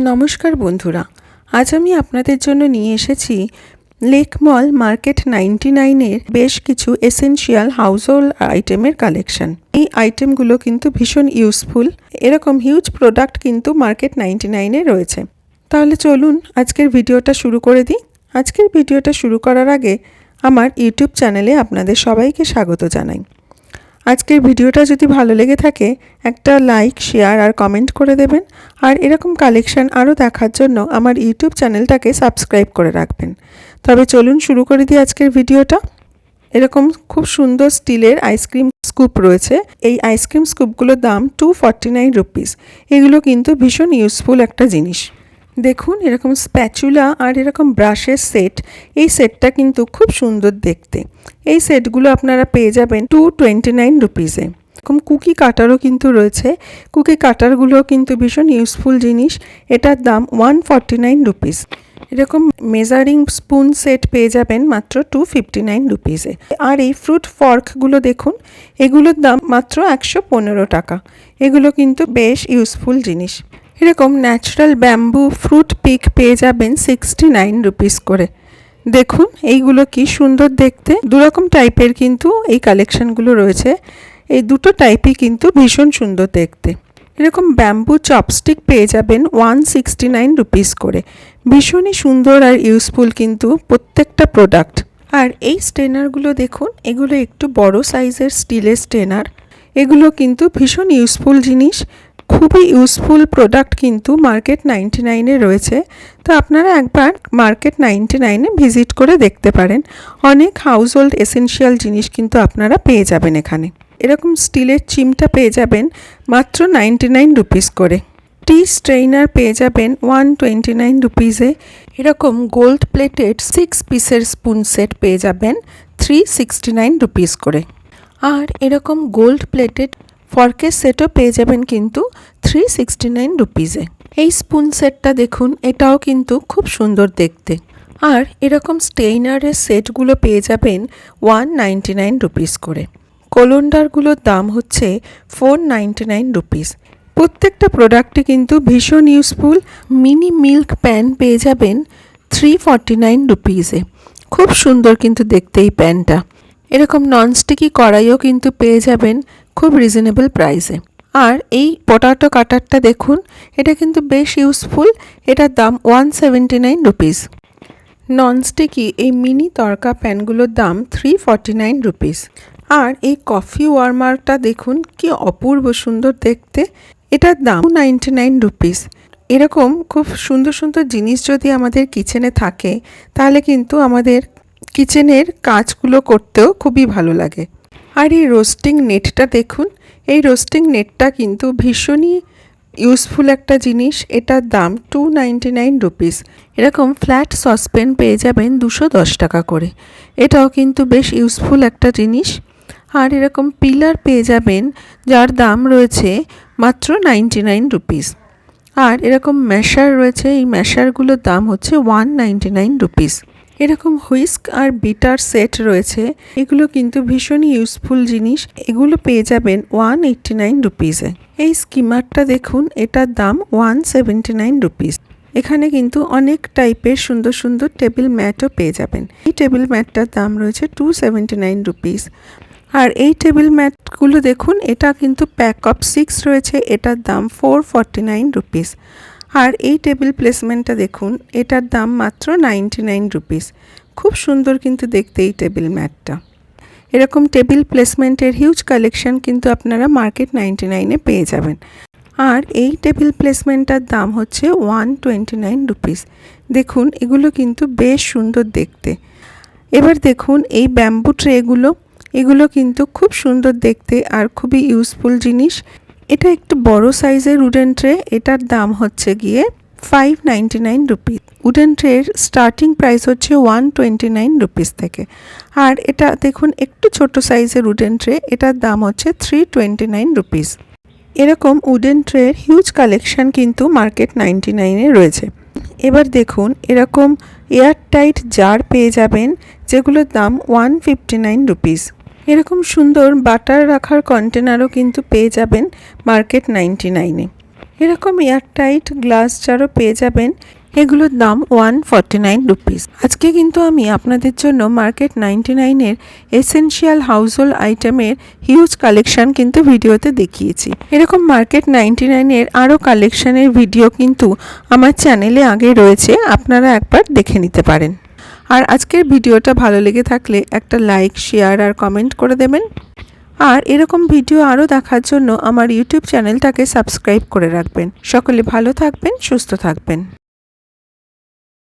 নমস্কার বন্ধুরা, আজ আমি আপনাদের জন্য নিয়ে এসেছি লেক মল মার্কেট 99-এর বেশ কিছু এসেনশিয়াল হাউসহোল্ড আইটেমের কালেকশন। এই আইটেমগুলো কিন্তু ভীষণ ইউজফুল। এরকম হিউজ প্রোডাক্ট কিন্তু মার্কেট 99-এ রয়েছে। তাহলে চলুন আজকের ভিডিওটা শুরু করে দিই। আজকের ভিডিওটা শুরু করার আগে আমার ইউটিউব চ্যানেলে আপনাদের সবাইকে স্বাগত জানাই। আজকের ভিডিওটা যদি ভালো লেগে থাকে একটা লাইক, শেয়ার আর কমেন্ট করে দেবেন। আর এরকম কালেকশন আরও দেখার জন্য আমার ইউটিউব চ্যানেলটাকে সাবস্ক্রাইব করে রাখবেন। তবে চলুন শুরু করে দিই আজকের ভিডিওটা। এরকম খুব সুন্দর স্টিলের আইসক্রিম স্কুপ রয়েছে। এই আইসক্রিম স্কুপগুলোর দাম 249 রুপিস। এগুলো কিন্তু ভীষণ ইউজফুল একটা জিনিস। দেখুন এরকম স্প্যাচুলা আর এরকম ব্রাশের সেট, এই সেটটা কিন্তু খুব সুন্দর দেখতে। এই সেটগুলো আপনারা পেয়ে যাবেন 229 রুপিসে। এরকম কুকি কাটারও কিন্তু রয়েছে। কুকি কাটারগুলো কিন্তু ভীষণ ইউজফুল জিনিস। এটার দাম 149 রুপিস। এরকম মেজারিং স্পুন সেট পেয়ে যাবেন মাত্র 259 রুপিসে। আর এই ফ্রুট ফর্কগুলো দেখুন, এগুলোর দাম মাত্র 115 টাকা। এগুলো কিন্তু বেশ ইউজফুল জিনিস। এরকম ন্যাচারাল ব্যাম্বু ফ্রুট পিক পেয়ে যাবেন 69 রুপিস করে। দেখুন এইগুলো কি সুন্দর দেখতে। দুরকম টাইপের কিন্তু এই কালেকশনগুলো রয়েছে। এই দুটো টাইপই কিন্তু ভীষণ সুন্দর দেখতে। এরকম ব্যাম্বু চপস্টিক পেয়ে যাবেন 169 রুপিস করে। ভীষণই সুন্দর আর ইউজফুল কিন্তু প্রত্যেকটা প্রোডাক্ট। আর এই স্ট্রেনারগুলো দেখুন, এগুলো একটু বড় সাইজের স্টিলের স্ট্রেনার। এগুলো কিন্তু ভীষণ ইউজফুল জিনিস। খুবই ইউজফুল প্রোডাক্ট কিন্তু মার্কেট 99-এ রয়েছে। তো আপনারা একবার মার্কেট 99-এ ভিজিট করে দেখতে পারেন। অনেক হাউসহোল্ড এসেনশিয়াল জিনিস কিন্তু আপনারা পেয়ে যাবেন এখানে। এরকম স্টিলের চিমটা পেয়ে যাবেন মাত্র 99 রুপিস করে। টি স্ট্রেইনার পেয়ে যাবেন 129 রুপিসে। এরকম গোল্ড প্লেটেড 6 পিসের স্পুন সেট পেয়ে যাবেন 369 রুপিস করে। আর এরকম গোল্ড প্লেটেড ফর্কের সেটও পেয়ে যাবেন কিন্তু 369 রুপিসে। এই স্পুন সেটটা দেখুন, এটাও কিন্তু খুব সুন্দর দেখতে। আর এরকম স্টেইনারের সেটগুলো পেয়ে যাবেন 199 রুপিস করে। কোলন্ডারগুলোর দাম হচ্ছে 499 রুপিস। প্রত্যেকটা প্রোডাক্টে কিন্তু ভীষণ ইউজফুল। মিনি মিল্ক প্যান পেয়ে যাবেন 349 রুপিসে। খুব সুন্দর কিন্তু দেখতে এই প্যানটা। এরকম ননস্টিকি কড়াইও কিন্তু পেয়ে যাবেন খুব রিজনেবল প্রাইসে। আর এই পটাটো কাটারটা দেখুন, এটা কিন্তু বেশ ইউজফুল। এটার দাম 179 রুপিস। ননস্টিকি এই মিনি তড়কা প্যানগুলোর দাম 349 রুপিস। আর এই কফি ওয়ার্মারটা দেখুন কি অপূর্ব সুন্দর দেখতে। এটার দাম 299 রুপিস। এরকম খুব সুন্দর সুন্দর জিনিস যদি আমাদের কিচেনে থাকে তাহলে কিন্তু আমাদের কিচেনের কাজগুলো করতেও খুবই ভালো লাগে। আর এই রোস্টিং নেটটা দেখুন, এই রোস্টিং নেটটা কিন্তু ভীষণই ইউজফুল একটা জিনিস। এটার দাম 299 রুপিস। এরকম ফ্ল্যাট সসপ্যান পেয়ে যাবেন 210 টাকা করে। এটাও কিন্তু বেশ ইউজফুল একটা জিনিস। আর এরকম পিলার পেয়ে যাবেন যার দাম রয়েছে মাত্র 99 রুপিস। আর এরকম ম্যাশার রয়েছে, এই ম্যাশারগুলোর দাম হচ্ছে 199 রুপিস। এরকম হুইস্ক আর বিটার সেট রয়েছে, এগুলো কিন্তু ভীষণই ইউজফুল জিনিস। এগুলো পেয়ে যাবেন 189 রুপিসে। এই স্কিমারটা দেখুন, এটার দাম 179 রুপিস। এখানে কিন্তু অনেক টাইপের সুন্দর সুন্দর টেবিল ম্যাটও পেয়ে যাবেন। এই টেবিল ম্যাটটার দাম রয়েছে 279 রুপিস। আর এই টেবিল ম্যাটগুলো দেখুন, এটা কিন্তু প্যাক অফ 6 রয়েছে। এটার দাম 449 রুপিস। আর এই টেবিল প্লেসমেন্টটা দেখুন, এটার দাম মাত্র 99 রুপিস। খুব সুন্দর কিন্তু দেখতে এই টেবিল ম্যাটটা। এরকম টেবিল প্লেসমেন্টের হিউজ কালেকশন কিন্তু আপনারা মার্কেট 99-এ পেয়ে যাবেন। আর এই টেবিল প্লেসমেন্টটার দাম হচ্ছে 129 রুপিস। দেখুন এগুলো কিন্তু বেশ সুন্দর দেখতে। এবার দেখুন এই ব্যাম্বু ট্রেগুলো, এগুলো কিন্তু খুব সুন্দর দেখতে আর খুবই ইউজফুল জিনিস। এটা একটু বড় সাইজের উডেন ট্রে। এটার দাম হচ্ছে গিয়ে 599 রুপিস। উডেন ট্রের স্টার্টিং প্রাইস হচ্ছে 129 রুপিস থেকে। আর এটা দেখুন একটু ছোট সাইজের উডেন ট্রে, এটার দাম হচ্ছে 329 রুপিস। এরকম উডেন ট্রের হিউজ কালেকশন কিন্তু মার্কেট 99-এ রয়েছে। এবার দেখুন এরকম এয়ারটাইট জার পেয়ে যাবেন যেগুলোর দাম 159 রুপিস। এরকম সুন্দর বাটার রাখার কন্টেনারও কিন্তু পেয়ে যাবেন মার্কেট 99-এ। এরকম এয়ারটাইট গ্লাস জারও পেয়ে যাবেন। এগুলোর দাম 149 রুপিস। আজকে কিন্তু আমি আপনাদের জন্য মার্কেট 99-এর এসেনশিয়াল হাউসহোল্ড আইটেমের হিউজ কালেকশন কিন্তু ভিডিওতে দেখিয়েছি। এরকম মার্কেট 99-এর আরও কালেকশনের ভিডিও কিন্তু আমার চ্যানেলে আগে রয়েছে, আপনারা একবার দেখে নিতে পারেন। আর আজকের ভিডিওটা ভালো লেগে থাকলে একটা লাইক, শেয়ার আর কমেন্ট করে দেবেন। আর এরকম ভিডিও আরও দেখার জন্য আমার ইউটিউব চ্যানেলটাকে সাবস্ক্রাইব করে রাখবেন। সকলে ভালো থাকবেন, সুস্থ থাকবেন।